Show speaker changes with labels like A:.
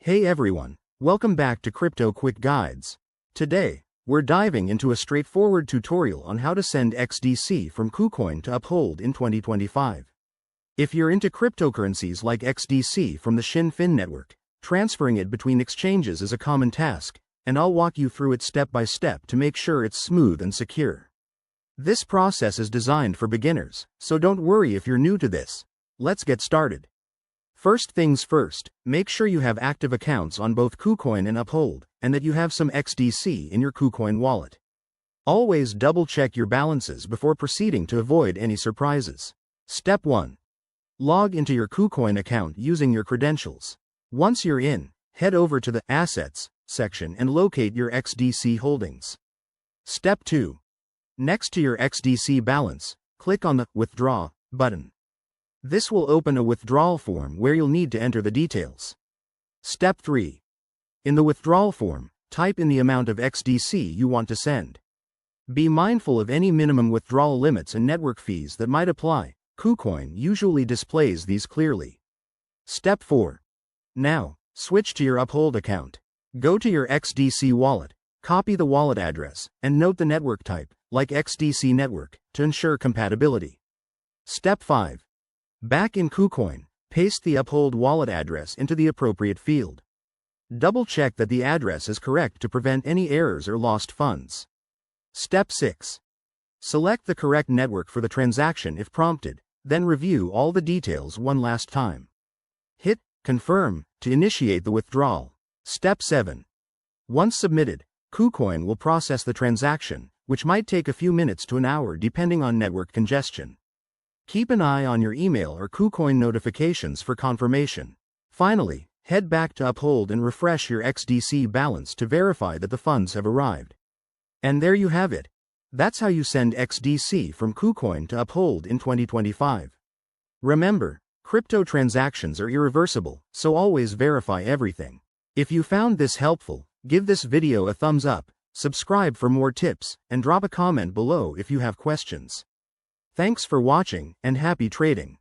A: Hey everyone, welcome back to Crypto Quick Guides. Today, we're diving into a straightforward tutorial on how to send XDC from KuCoin to Uphold in 2025. If you're into cryptocurrencies like XDC from the Shin network, transferring it between exchanges is a common task, and I'll walk you through it step by step to make sure it's smooth and secure. This process is designed for beginners, so don't worry if you're new to this. Let's get started. First things first, make sure you have active accounts on both KuCoin and Uphold, and that you have some XDC in your KuCoin wallet. Always double-check your balances before proceeding to avoid any surprises. Step 1. Log into your KuCoin account using your credentials. Once you're in, head over to the Assets section and locate your XDC holdings. Step 2. Next to your XDC balance, click on the Withdraw button. This will open a withdrawal form where you'll need to enter the details. Step 3. In the withdrawal form, type in the amount of XDC you want to send. Be mindful of any minimum withdrawal limits and network fees that might apply. KuCoin usually displays these clearly. Step 4. Now, switch to your Uphold account. Go to your XDC wallet, copy the wallet address, and note the network type, like XDC network, to ensure compatibility. Step 5. Back in KuCoin, paste the Uphold wallet address into the appropriate field. Double-check that the address is correct to prevent any errors or lost funds. Step 6. Select the correct network for the transaction if prompted, then review all the details one last time. Hit Confirm to initiate the withdrawal. Step 7. Once submitted, KuCoin will process the transaction, which might take a few minutes to an hour depending on network congestion. Keep an eye on your email or KuCoin notifications for confirmation. Finally, head back to Uphold and refresh your XDC balance to verify that the funds have arrived. And there you have it. That's how you send XDC from KuCoin to Uphold in 2025. Remember, crypto transactions are irreversible, so always verify everything. If you found this helpful, give this video a thumbs up, subscribe for more tips, and drop a comment below if you have questions. Thanks for watching, and happy trading.